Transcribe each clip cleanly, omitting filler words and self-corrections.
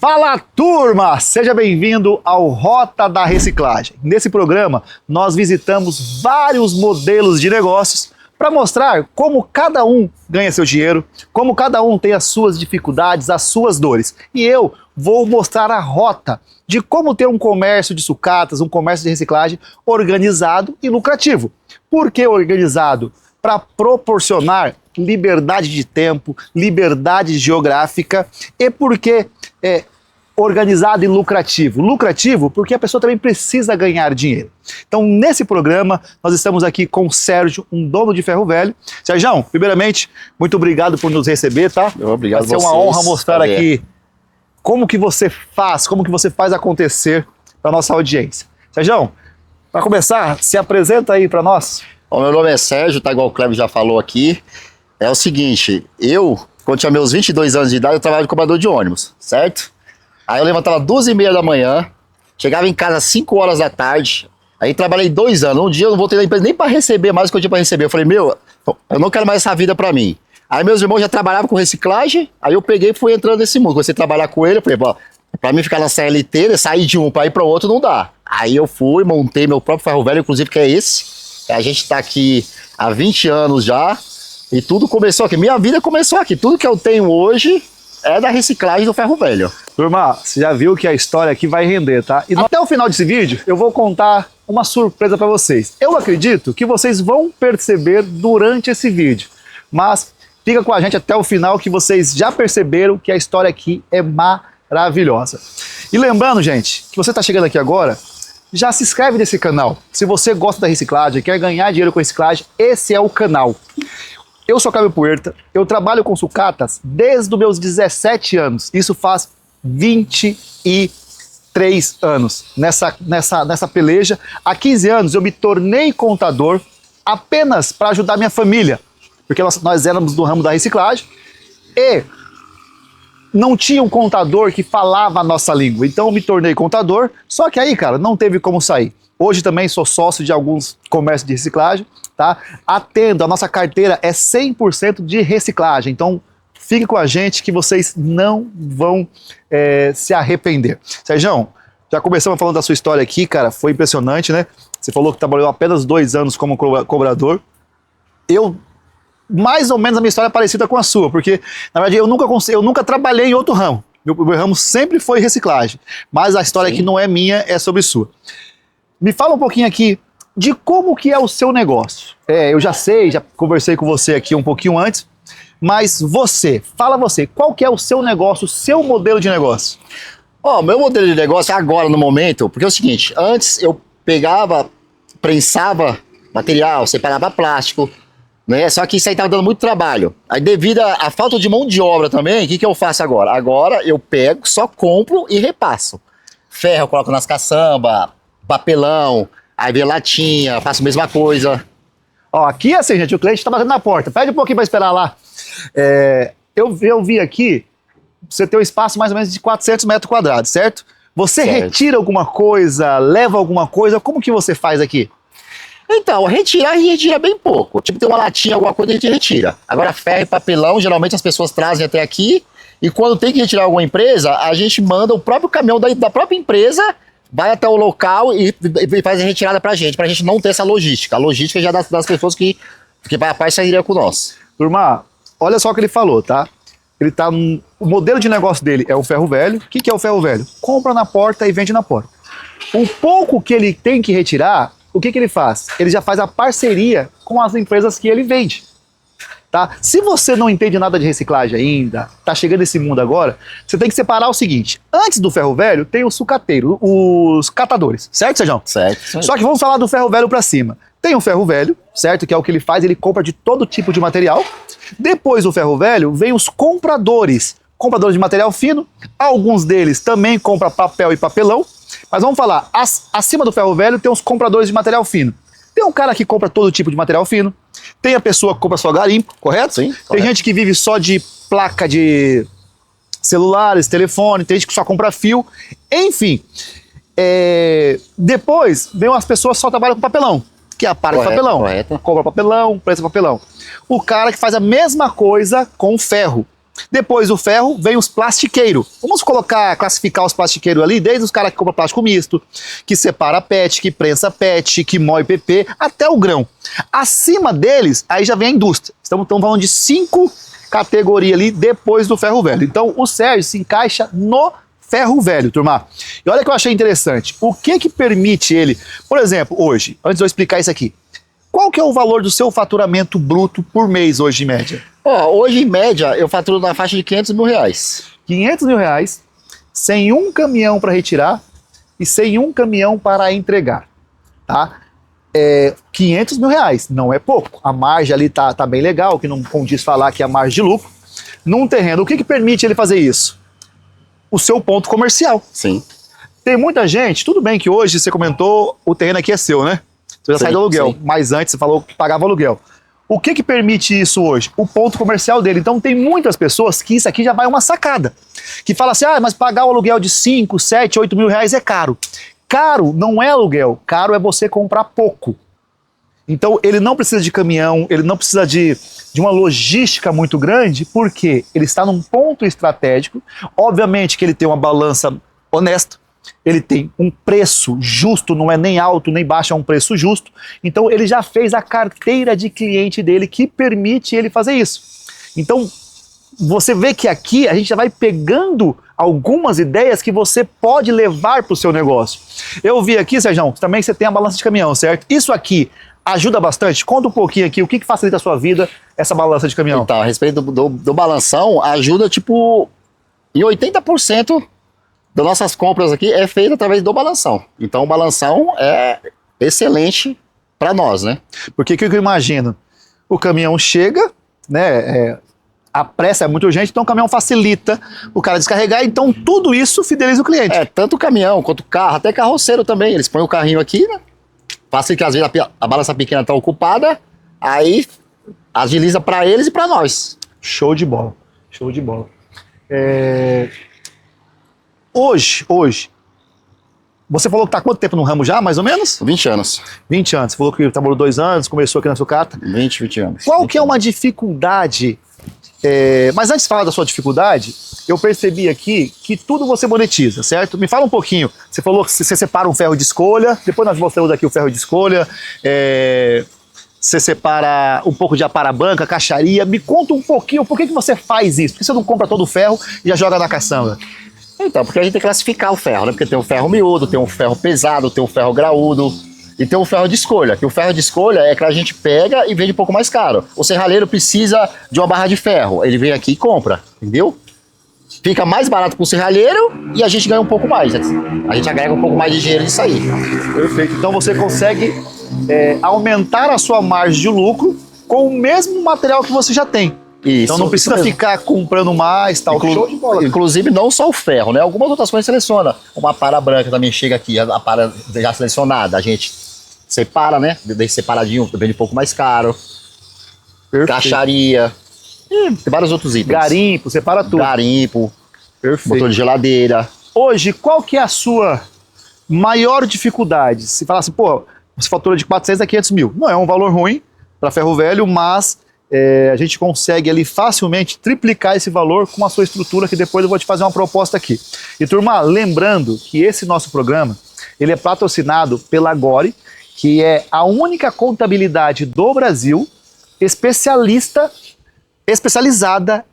Fala, turma! Seja bem-vindo ao Rota da Reciclagem. Nesse programa, nós visitamos vários modelos de negócios para mostrar como cada um ganha seu dinheiro, como cada um tem as suas dificuldades, as suas dores. E eu vou mostrar a rota de como ter um comércio de sucatas, um comércio de reciclagem organizado e lucrativo. Por que organizado? Para proporcionar liberdade de tempo, liberdade geográfica. E por que organizado e lucrativo? Lucrativo porque a pessoa também precisa ganhar dinheiro. Então, nesse programa, nós estamos aqui com o Sérgio, um dono de ferro velho. Sérgio, primeiramente, muito obrigado por nos receber, tá? Obrigado. Vai ser uma honra mostrar aqui como que você faz acontecer para nossa audiência. Sérgio, para começar, se apresenta aí para nós. O meu nome é Sérgio, tá, igual o Cleber já falou aqui. É o seguinte, quando tinha meus 22 anos de idade, eu trabalhava de cobrador de ônibus, certo? Aí eu levantava 2h30 da manhã, chegava em casa às 5 horas da tarde, aí trabalhei 2 anos. Um dia eu não voltei da empresa nem para receber mais o que eu tinha para receber. Eu falei, eu não quero mais essa vida para mim. Aí meus irmãos já trabalhavam com reciclagem, aí eu peguei e fui entrando nesse mundo. Comecei a trabalhar com ele, eu falei, para mim ficar na CLT, né, sair de um para ir para o outro não dá. Aí eu fui, montei meu próprio ferro velho, inclusive que é esse. A gente está aqui há 20 anos já, e tudo começou aqui. Minha vida começou aqui. Tudo que eu tenho hoje é da reciclagem do ferro velho. Turma, você já viu que a história aqui vai render, tá? E até o final desse vídeo, eu vou contar uma surpresa para vocês. Eu acredito que vocês vão perceber durante esse vídeo, mas fica com a gente até o final que vocês já perceberam que a história aqui é maravilhosa. E lembrando, gente, que você está chegando aqui agora, já se inscreve nesse canal. Se você gosta da reciclagem, quer ganhar dinheiro com reciclagem, esse é o canal. Eu sou Cláudio Puerta, eu trabalho com sucatas desde os meus 17 anos. Isso faz 23 anos nessa peleja. Há 15 anos eu me tornei contador apenas para ajudar minha família, porque nós éramos do ramo da reciclagem e não tinha um contador que falava a nossa língua. Então eu me tornei contador, só que aí, cara, não teve como sair. Hoje também sou sócio de alguns comércios de reciclagem, tá? Atendo, a nossa carteira é 100% de reciclagem. Então fique com a gente que vocês não vão se arrepender. Sérgio, já começamos falando da sua história aqui, cara, foi impressionante, né? Você falou que trabalhou apenas 2 anos como cobrador. Mais ou menos a minha história é parecida com a sua, porque, na verdade, eu nunca trabalhei em outro ramo. Meu ramo sempre foi reciclagem. Mas a história aqui não é minha, é sobre sua. Me fala um pouquinho aqui de como que é o seu negócio. Eu já sei, já conversei com você aqui um pouquinho antes, mas fala você, qual que é o seu negócio, o seu modelo de negócio? Meu modelo de negócio agora, no momento, porque é o seguinte, antes eu pegava, prensava material, separava plástico, né? Só que isso aí tava dando muito trabalho. Aí devido à falta de mão de obra também, o que eu faço agora? Agora eu pego, só compro e repasso. Ferro eu coloco nas caçambas, papelão, aí vem latinha, faço a mesma coisa. Aqui assim, gente, o cliente tá batendo na porta. Pede um pouquinho para esperar lá. Eu vi aqui, você tem um espaço mais ou menos de 400 metros quadrados, certo? Você retira alguma coisa, leva alguma coisa, como que você faz aqui? Então, a gente retira bem pouco. Tipo, tem uma latinha, alguma coisa, a gente retira. Agora, ferro e papelão, geralmente as pessoas trazem até aqui. E quando tem que retirar alguma empresa, a gente manda o próprio caminhão da própria empresa, vai até o local e faz a retirada pra gente não ter essa logística. A logística já das pessoas que vai a parceria com nós. Turma, olha só o que ele falou, tá? O modelo de negócio dele é o ferro velho. O que é o ferro velho? Compra na porta e vende na porta. O pouco que ele tem que retirar, o que ele faz? Ele já faz a parceria com as empresas que ele vende, tá? Se você não entende nada de reciclagem ainda, tá chegando nesse mundo agora, você tem que separar o seguinte: antes do ferro velho tem o sucateiro, os catadores, certo, Sérgio? Certo. Só que vamos falar do ferro velho para cima. Tem o ferro velho, certo? Que é o que ele faz, ele compra de todo tipo de material. Depois do ferro velho vem os compradores de material fino. Alguns deles também compram papel e papelão. Mas vamos falar, acima do ferro velho tem os compradores de material fino. Tem um cara que compra todo tipo de material fino, tem a pessoa que compra só garimpo, correto? Sim, correto. Tem gente que vive só de placa de celulares, telefone, tem gente que só compra fio, enfim. Depois vem as pessoas que só trabalham com papelão, que é a parte de papelão. Correto. Compra papelão, presta papelão. O cara que faz a mesma coisa com ferro. Depois do ferro, vem os plastiqueiros. Vamos classificar os plastiqueiros ali, desde os caras que compram plástico misto, que separa PET, que prensa PET, que moe PP, até o grão. Acima deles, aí já vem a indústria. Estamos falando de 5 categorias ali depois do ferro velho. Então, o Sérgio se encaixa no ferro velho, turma. E olha que eu achei interessante. O que permite ele, por exemplo, hoje, antes de eu explicar isso aqui, qual que é o valor do seu faturamento bruto por mês hoje, em média? Hoje, em média, eu faturo na faixa de 500 mil reais. 500 mil reais, sem um caminhão para retirar e sem um caminhão para entregar, tá? 500 mil reais, não é pouco. A margem ali tá bem legal, que não condiz falar que é a margem de lucro. Num terreno, o que permite ele fazer isso? O seu ponto comercial. Sim. Tem muita gente, tudo bem que hoje você comentou, o terreno aqui é seu, né? Você já sai do aluguel, sim. Mas antes você falou que pagava aluguel. O que permite isso hoje? O ponto comercial dele. Então tem muitas pessoas que isso aqui já vai uma sacada. Que fala assim, mas pagar o aluguel de 5, 7, 8 mil reais é caro. Caro não é aluguel, caro é você comprar pouco. Então ele não precisa de caminhão, ele não precisa de uma logística muito grande, porque ele está num ponto estratégico. Obviamente que ele tem uma balança honesta, ele tem um preço justo, não é nem alto nem baixo, é um preço justo. Então ele já fez a carteira de cliente dele que permite ele fazer isso. Então você vê que aqui a gente já vai pegando algumas ideias que você pode levar para o seu negócio. Eu vi aqui, Sérgio, também você tem a balança de caminhão, certo? Isso aqui ajuda bastante? Conta um pouquinho aqui, o que facilita a sua vida, essa balança de caminhão? Então, a respeito do balanção, ajuda tipo em 80% das nossas compras aqui é feita através do balanção. Então o balanção é excelente para nós, né? Porque o que eu imagino? O caminhão chega, né? A pressa é muito urgente, então o caminhão facilita o cara descarregar, então tudo isso fideliza o cliente. Tanto o caminhão quanto o carro, até carroceiro também. Eles põem o carrinho aqui, né? Facilita que às vezes a balança pequena está ocupada, aí agiliza para eles e para nós. Show de bola, show de bola. Hoje, você falou que está há quanto tempo no ramo já, mais ou menos? 20 anos. 20 anos, você falou que trabalhou 2 anos, começou aqui na sucata. 20 anos. Qual que é uma dificuldade? Mas antes de falar da sua dificuldade, eu percebi aqui que tudo você monetiza, certo? Me fala um pouquinho. Você falou que você separa um ferro de escolha, depois nós mostramos aqui o ferro de escolha, você separa um pouco de aparabanca, caixaria. Me conta um pouquinho, por que você faz isso? Por que você não compra todo o ferro e já joga na caçamba? Então, porque a gente tem que classificar o ferro, né? Porque tem o ferro miúdo, tem o ferro pesado, tem o ferro graúdo e tem o ferro de escolha. Que o ferro de escolha é que a gente pega e vende um pouco mais caro. O serralheiro precisa de uma barra de ferro, ele vem aqui e compra, entendeu? Fica mais barato para o serralheiro e a gente ganha um pouco mais. A gente agrega um pouco mais de dinheiro nisso aí. Perfeito. Então você consegue aumentar a sua margem de lucro com o mesmo material que você já tem. Isso, então não precisa ficar comprando mais, tal. Show de bola. Inclusive não só o ferro, né? Algumas outras coisas seleciona. Uma para branca também chega aqui, a para já selecionada. A gente separa, né? Deixa separadinho, vende um pouco mais caro. Perfeito. Caixaria. E tem vários outros itens. Garimpo, separa tudo. Garimpo. Perfeito. Motor de geladeira. Hoje, qual que é a sua maior dificuldade? Se falar assim, pô, você fatura de 400 a 500 mil. Não é um valor ruim para ferro velho, mas a gente consegue ali facilmente triplicar esse valor com a sua estrutura, que depois eu vou te fazer uma proposta aqui. E turma, lembrando que esse nosso programa, ele é patrocinado pela Gore, que é a única contabilidade do Brasil especializada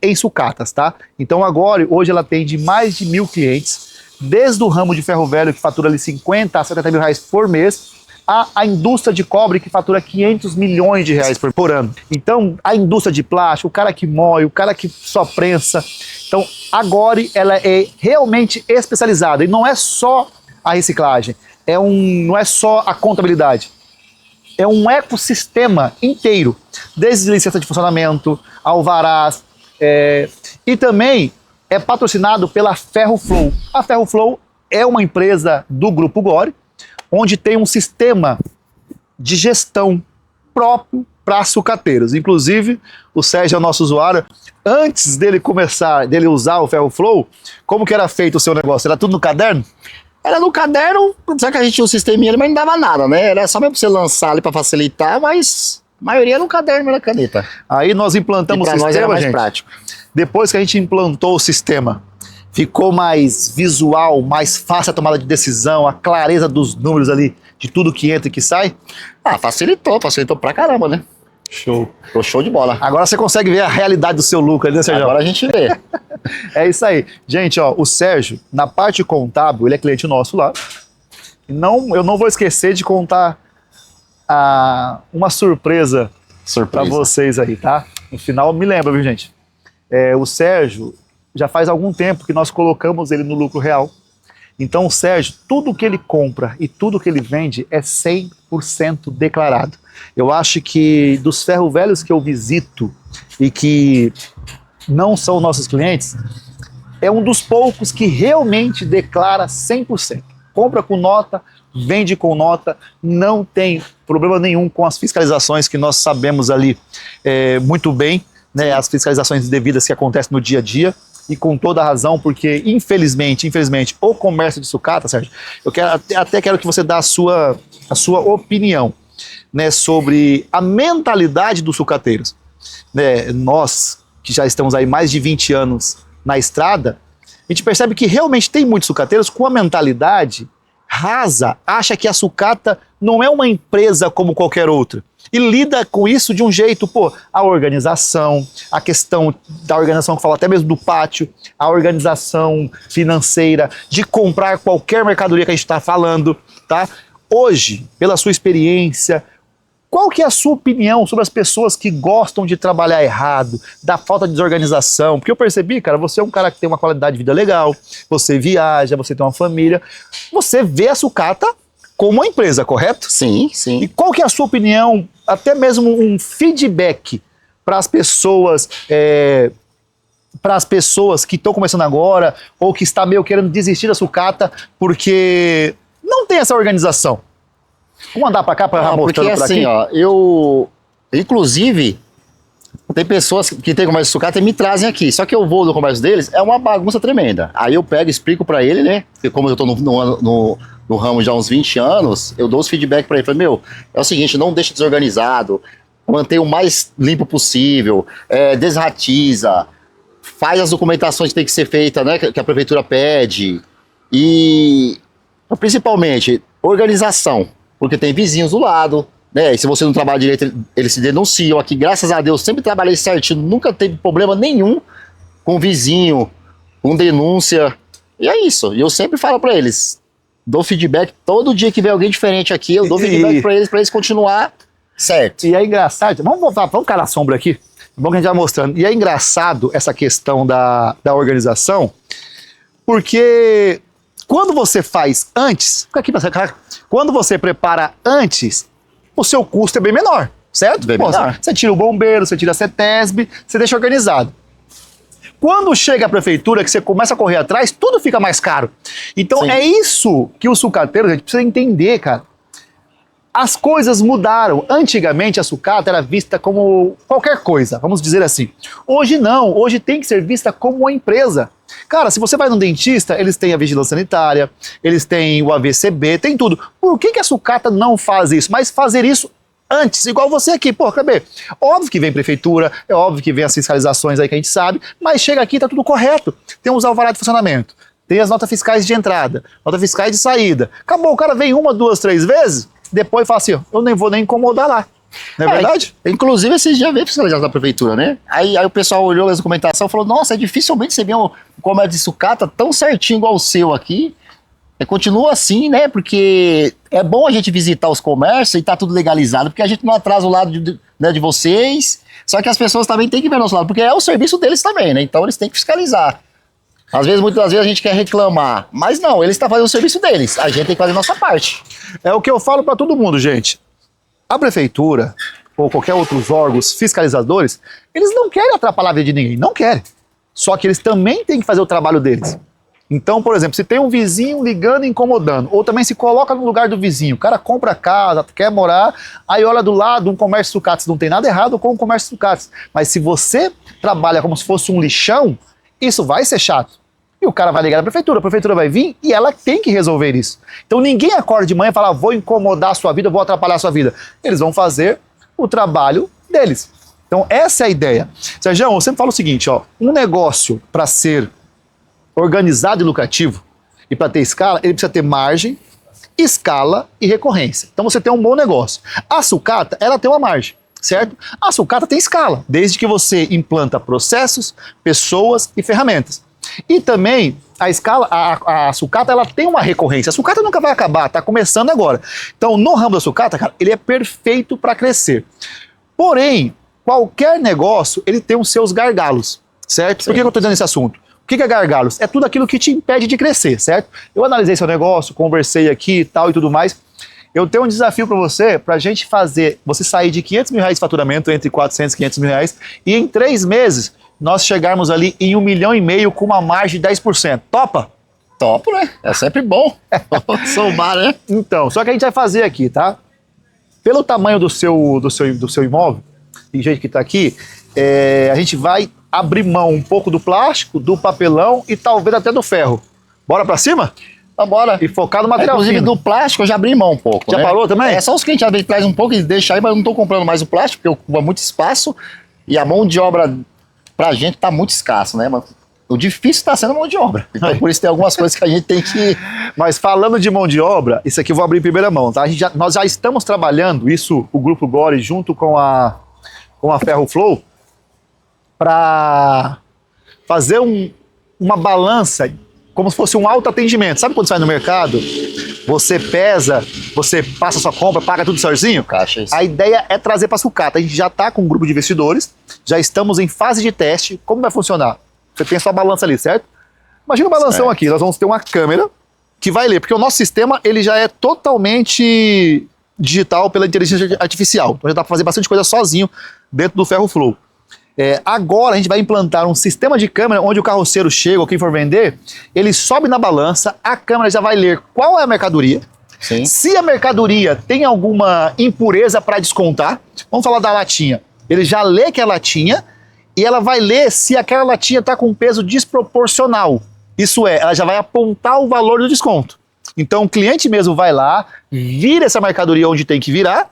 em sucatas, tá? Então a Gore, hoje ela atende mais de 1.000 clientes, desde o ramo de ferro velho, que fatura ali 50 a 70 mil reais por mês, a indústria de cobre, que fatura 500 milhões de reais por ano. Então, a indústria de plástico, o cara que moe, o cara que só prensa. Então, a Gore, ela é realmente especializada. E não é só a reciclagem, não é só a contabilidade. É um ecossistema inteiro, desde licença de funcionamento, alvarás, e também é patrocinado pela Ferroflow. A Ferroflow é uma empresa do Grupo Gore, onde tem um sistema de gestão próprio para sucateiros. Inclusive, o Sérgio é o nosso usuário. Antes dele usar o Ferroflow, como que era feito o seu negócio? Era tudo no caderno? Era no caderno, só que a gente tinha um sisteminha, mas não dava nada, né? Era só mesmo pra você lançar ali pra facilitar, mas a maioria era no caderno, era caneta. Aí nós implantamos o sistema, nós era mais gente. prático. depois que a gente implantou o sistema, ficou mais visual, mais fácil a tomada de decisão, a clareza dos números ali, de tudo que entra e que sai? Facilitou pra caramba, né? Show. Tô show de bola. Agora você consegue ver a realidade do seu lucro ali, né, Sérgio? Agora a gente vê. É isso aí. Gente, ó, o Sérgio, na parte contábil, ele é cliente nosso lá. Eu não vou esquecer de contar uma surpresa para vocês aí, tá? No final, me lembra, viu, gente? O Sérgio, já faz algum tempo que nós colocamos ele no lucro real. Então, o Sérgio, tudo que ele compra e tudo que ele vende é 100% declarado. Eu acho que dos ferro velhos que eu visito e que não são nossos clientes, é um dos poucos que realmente declara 100%. Compra com nota, vende com nota, não tem problema nenhum com as fiscalizações que nós sabemos ali muito bem, né, as fiscalizações devidas que acontecem no dia a dia, e com toda a razão, porque infelizmente, o comércio de sucata, Sérgio, eu até quero que você dê a sua opinião, né, sobre a mentalidade dos sucateiros. Né, nós, que já estamos aí mais de 20 anos na estrada, a gente percebe que realmente tem muitos sucateiros com a mentalidade rasa, acha que a sucata não é uma empresa como qualquer outra. E lida com isso de um jeito, a organização, a questão da organização que fala até mesmo do pátio, a organização financeira, de comprar qualquer mercadoria que a gente está falando, tá? Hoje, pela sua experiência, qual que é a sua opinião sobre as pessoas que gostam de trabalhar errado, da falta de desorganização? Porque eu percebi, cara, você é um cara que tem uma qualidade de vida legal, você viaja, você tem uma família, você vê a sucata como uma empresa, correto? Sim, sim. E qual que é a sua opinião, até mesmo um feedback para as pessoas que estão começando agora ou que está meio querendo desistir da sucata porque não tem essa organização? Vamos andar para cá para mostrando por aqui? Porque assim, inclusive, tem pessoas que têm comércio de sucata e me trazem aqui, só que eu vou no comércio deles, é uma bagunça tremenda. Aí eu pego e explico para ele, né, porque como eu tô no ramo já há uns 20 anos, eu dou os feedback para ele, falei, é o seguinte, não deixa desorganizado, mantém o mais limpo possível, desratiza, faz as documentações que tem que ser feita, né, que a prefeitura pede, e principalmente organização, porque tem vizinhos do lado, né, e se você não trabalha direito, eles se denunciam. Aqui, graças a Deus, sempre trabalhei certinho, nunca teve problema nenhum com vizinho, com denúncia, e é isso, e eu sempre falo para eles, dou feedback, todo dia que vem alguém diferente aqui, eu dou feedback para eles continuar certo. E é engraçado, vamos calar a sombra aqui, é bom que a gente vai mostrando, e é engraçado essa questão da organização, porque quando você faz antes, fica aqui pra você, cara, quando você prepara antes, o seu custo é bem menor, certo? Bem menor. Você tira o bombeiro, você tira a CETESB, você deixa organizado. Quando chega a prefeitura, que você começa a correr atrás, tudo fica mais caro. Então é isso que o sucateiro, gente, precisa entender, cara. As coisas mudaram. Antigamente a sucata era vista como qualquer coisa, vamos dizer assim. Hoje não, hoje tem que ser vista como uma empresa. Cara, se você vai no dentista, eles têm a vigilância sanitária, eles têm o AVCB, tem tudo. Por que a sucata não faz isso? Mas fazer isso antes, igual você aqui, cadê? Óbvio que vem prefeitura, é óbvio que vem as fiscalizações aí que a gente sabe, mas chega aqui e tá tudo correto. Tem os alvará de funcionamento, tem as notas fiscais de entrada, notas fiscais de saída. Acabou, o cara vem 1, 2, 3 vezes, depois fala assim, eu nem vou nem incomodar lá. Não é verdade? Inclusive, esses dias veio fiscalizado da prefeitura, né? Aí o pessoal olhou as documentação e falou, nossa, dificilmente você vê um comércio de sucata tão certinho igual o seu aqui. Continua assim, né? Porque é bom a gente visitar os comércios e tá tudo legalizado, porque a gente não atrasa o lado de vocês, só que as pessoas também têm que ver nosso lado, porque é o serviço deles também, né? Então eles têm que fiscalizar. Muitas vezes a gente quer reclamar, mas não, eles estão fazendo o serviço deles, a gente tem que fazer a nossa parte. É o que eu falo para todo mundo, gente. A prefeitura, ou qualquer outros órgãos fiscalizadores, eles não querem atrapalhar a vida de ninguém, não querem. Só que eles também têm que fazer o trabalho deles. Então, por exemplo, se tem um vizinho ligando e incomodando, ou também se coloca no lugar do vizinho, o cara compra casa, quer morar, aí olha do lado um comércio sucatas, não tem nada errado com o comércio sucatas, mas se você trabalha como se fosse um lixão, isso vai ser chato. E o cara vai ligar na prefeitura, a prefeitura vai vir e ela tem que resolver isso. Então ninguém acorda de manhã e fala, vou incomodar a sua vida, vou atrapalhar a sua vida. Eles vão fazer o trabalho deles. Então essa é a ideia. Sérgio, eu sempre falo o seguinte, ó, um negócio para ser organizado e lucrativo e para ter escala, ele precisa ter margem, escala e recorrência. Então você tem um bom negócio. A sucata, ela tem uma margem, certo? A sucata tem escala, desde que você implanta processos, pessoas e ferramentas. E também a escala, a sucata, ela tem uma recorrência. A sucata nunca vai acabar, tá começando agora. Então, no ramo da sucata, cara, ele é perfeito para crescer. Porém, qualquer negócio, ele tem os seus gargalos, certo? Por que eu estou dizendo esse assunto? O que é gargalos? É tudo aquilo que te impede de crescer, certo? Eu analisei seu negócio, conversei aqui e tal e tudo mais. Eu tenho um desafio para você, para a gente fazer, você sair de 500 mil reais de faturamento, entre 400 e 500 mil reais, e em 3 meses, nós chegarmos ali em 1,5 milhão com uma margem de 10%. Topa? Topo, né? É sempre bom. Somar, né? Então, só que a gente vai fazer aqui, tá? Pelo tamanho do seu imóvel, e jeito que está aqui, a gente vai abrir mão um pouco do plástico, do papelão e talvez até do ferro. Bora pra cima? Então bora. E focar no material inclusive fino. do plástico eu já abri mão um pouco, Já né? parou também? É só os clientes às vezes traz um pouco e deixa aí, mas eu não tô comprando mais o plástico, porque ocupa muito espaço e a mão de obra pra gente tá muito escasso, né? Mas o difícil tá sendo a mão de obra. Então por isso tem algumas coisas que a gente tem que... Mas falando de mão de obra, isso aqui eu vou abrir em primeira mão, tá? Nós já estamos trabalhando isso, o Grupo Gore, junto com a Ferro Flow, para fazer uma balança, como se fosse um autoatendimento. Sabe quando você vai no mercado, você pesa, você passa a sua compra, paga tudo sozinho? Caixa, isso. A ideia é trazer para a sucata. A gente já está com um grupo de investidores, já estamos em fase de teste. Como vai funcionar? Você tem a sua balança ali, certo? Imagina um balanção aqui, nós vamos ter uma câmera que vai ler, porque o nosso sistema ele já é totalmente digital pela inteligência artificial. Então já dá para fazer bastante coisa sozinho dentro do Ferro Flow. Agora a gente vai implantar um sistema de câmera onde o carroceiro chega ou quem for vender, ele sobe na balança, a câmera já vai ler qual é a mercadoria. Sim. Se a mercadoria tem alguma impureza para descontar, vamos falar da latinha, ele já lê que é latinha e ela vai ler se aquela latinha está com peso desproporcional. Isso é, ela já vai apontar o valor do desconto. Então o cliente mesmo vai lá, vira essa mercadoria onde tem que virar,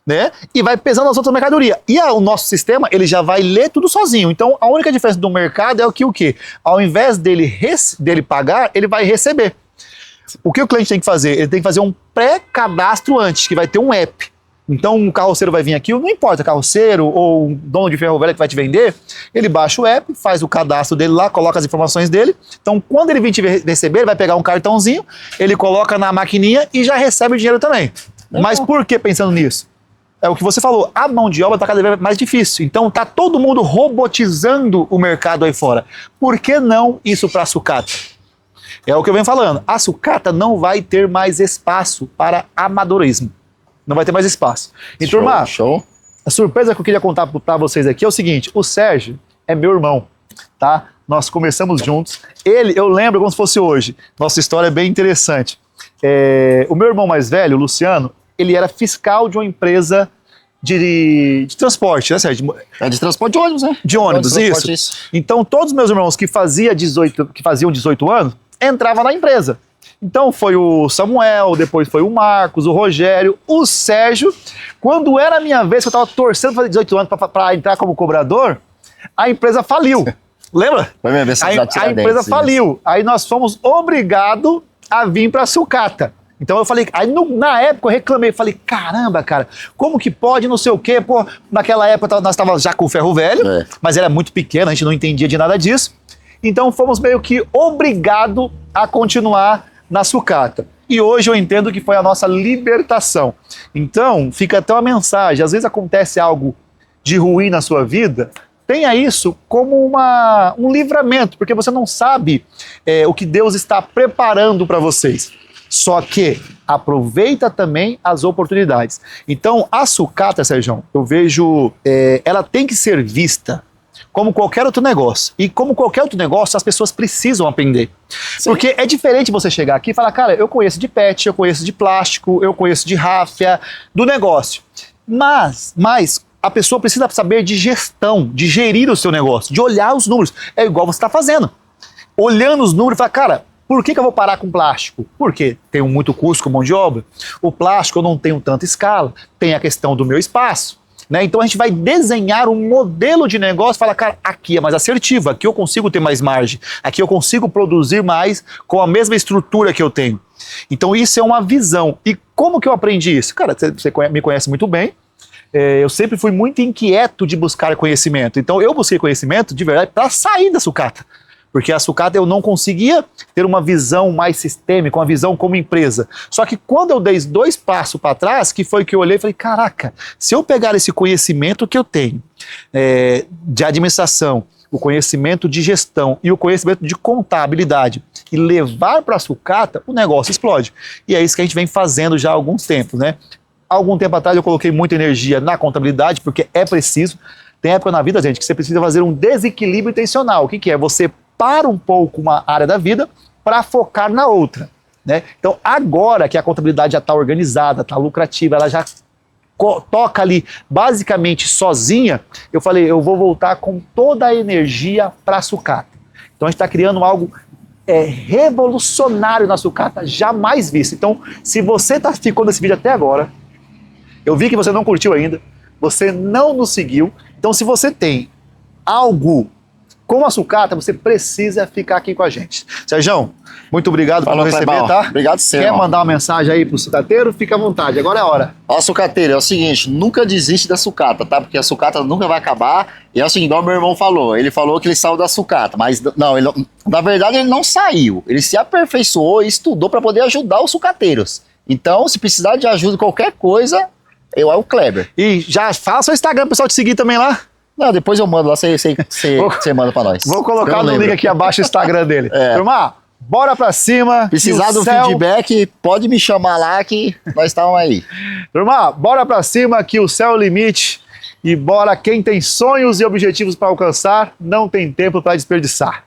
né? E vai pesando as outras mercadorias. E o nosso sistema, ele já vai ler tudo sozinho. Então, a única diferença do mercado é o quê? Ao invés dele pagar, ele vai receber. O que o cliente tem que fazer? Ele tem que fazer um pré-cadastro antes, que vai ter um app. Então, o carroceiro vai vir aqui, não importa, carroceiro ou um dono de ferro velho que vai te vender, ele baixa o app, faz o cadastro dele lá, coloca as informações dele. Então, quando ele vir te receber, ele vai pegar um cartãozinho, ele coloca na maquininha e já recebe o dinheiro também. Mas por que pensando nisso? É o que você falou, a mão de obra está cada vez mais difícil. Então está todo mundo robotizando o mercado aí fora. Por que não isso para a sucata? É o que eu venho falando. A sucata não vai ter mais espaço para amadorismo. Não vai ter mais espaço. E turma, a surpresa que eu queria contar para vocês aqui é o seguinte, o Sérgio é meu irmão, tá? Nós começamos juntos. Eu lembro como se fosse hoje. Nossa história é bem interessante. O meu irmão mais velho, o Luciano, ele era fiscal de uma empresa de transporte, né, Sérgio? De transporte de ônibus, né? De ônibus, isso. Então, todos os meus irmãos que faziam 18 anos, entravam na empresa. Então, foi o Samuel, depois foi o Marcos, o Rogério, o Sérgio. Quando era a minha vez, que eu estava torcendo para fazer 18 anos para entrar como cobrador, a empresa faliu. Lembra? Foi minha vez a empresa faliu. Aí nós fomos obrigados a vir para a sucata. Então eu falei, aí na época eu reclamei, falei, caramba, cara, como que pode, não sei o quê, pô, naquela época nós estávamos já com o ferro velho, mas era muito pequeno, a gente não entendia de nada disso, então fomos meio que obrigados a continuar na sucata. E hoje eu entendo que foi a nossa libertação. Então, fica até uma mensagem, às vezes acontece algo de ruim na sua vida, tenha isso como um livramento, porque você não sabe o que Deus está preparando para vocês. Só que aproveita também as oportunidades. Então, a sucata, Sérgio, eu vejo, ela tem que ser vista como qualquer outro negócio. E como qualquer outro negócio, as pessoas precisam aprender. Sim. Porque é diferente você chegar aqui e falar, cara, eu conheço de PET, eu conheço de plástico, eu conheço de ráfia, do negócio. Mas a pessoa precisa saber de gestão, de gerir o seu negócio, de olhar os números. É igual você está fazendo. Olhando os números e falar, cara, por que eu vou parar com plástico? Porque tenho muito custo com mão de obra. O plástico eu não tenho tanta escala, tem a questão do meu espaço. né? Então a gente vai desenhar um modelo de negócio, fala, cara, aqui é mais assertivo, aqui eu consigo ter mais margem, aqui eu consigo produzir mais com a mesma estrutura que eu tenho. Então isso é uma visão. E como que eu aprendi isso? Cara, você me conhece muito bem, eu sempre fui muito inquieto de buscar conhecimento. Então eu busquei conhecimento de verdade para sair da sucata. Porque a sucata eu não conseguia ter uma visão mais sistêmica, uma visão como empresa. Só que quando eu dei 2 passos para trás, que foi que eu olhei e falei, caraca, se eu pegar esse conhecimento que eu tenho de administração, o conhecimento de gestão e o conhecimento de contabilidade e levar para a sucata, o negócio explode. E é isso que a gente vem fazendo já há alguns tempos, né? Há algum tempo atrás eu coloquei muita energia na contabilidade, porque é preciso. Tem época na vida, gente, que você precisa fazer um desequilíbrio intencional. O que é? Você para um pouco uma área da vida para focar na outra, né? Então, agora que a contabilidade já está organizada, está lucrativa, ela já toca ali basicamente sozinha, eu falei, eu vou voltar com toda a energia para a sucata. Então, a gente está criando algo revolucionário na sucata, jamais visto. Então, se você ficou nesse vídeo até agora, eu vi que você não curtiu ainda, você não nos seguiu, então se você tem algo com a sucata, você precisa ficar aqui com a gente. Sérgio, muito obrigado por nos receber, Clebão. tá? Obrigado, você. Quer mandar uma mensagem aí pro sucateiro? Fica à vontade, agora é a hora. Ó, sucateiro, é o seguinte, nunca desiste da sucata, tá? Porque a sucata nunca vai acabar. E é o seguinte, igual meu irmão falou, ele falou que ele saiu da sucata, mas não, na verdade ele não saiu. Ele se aperfeiçoou e estudou para poder ajudar os sucateiros. Então, se precisar de ajuda, qualquer coisa, eu é o Kleber. E já fala seu Instagram pro pessoal te seguir também lá. Não, depois eu mando lá, você manda pra nós. Vou colocar no link aqui abaixo o Instagram dele. Turma, bora pra cima. Precisar do feedback, pode me chamar lá que nós estamos aí. Turma, bora pra cima que o céu é o limite. E bora, quem tem sonhos e objetivos para alcançar, não tem tempo para desperdiçar.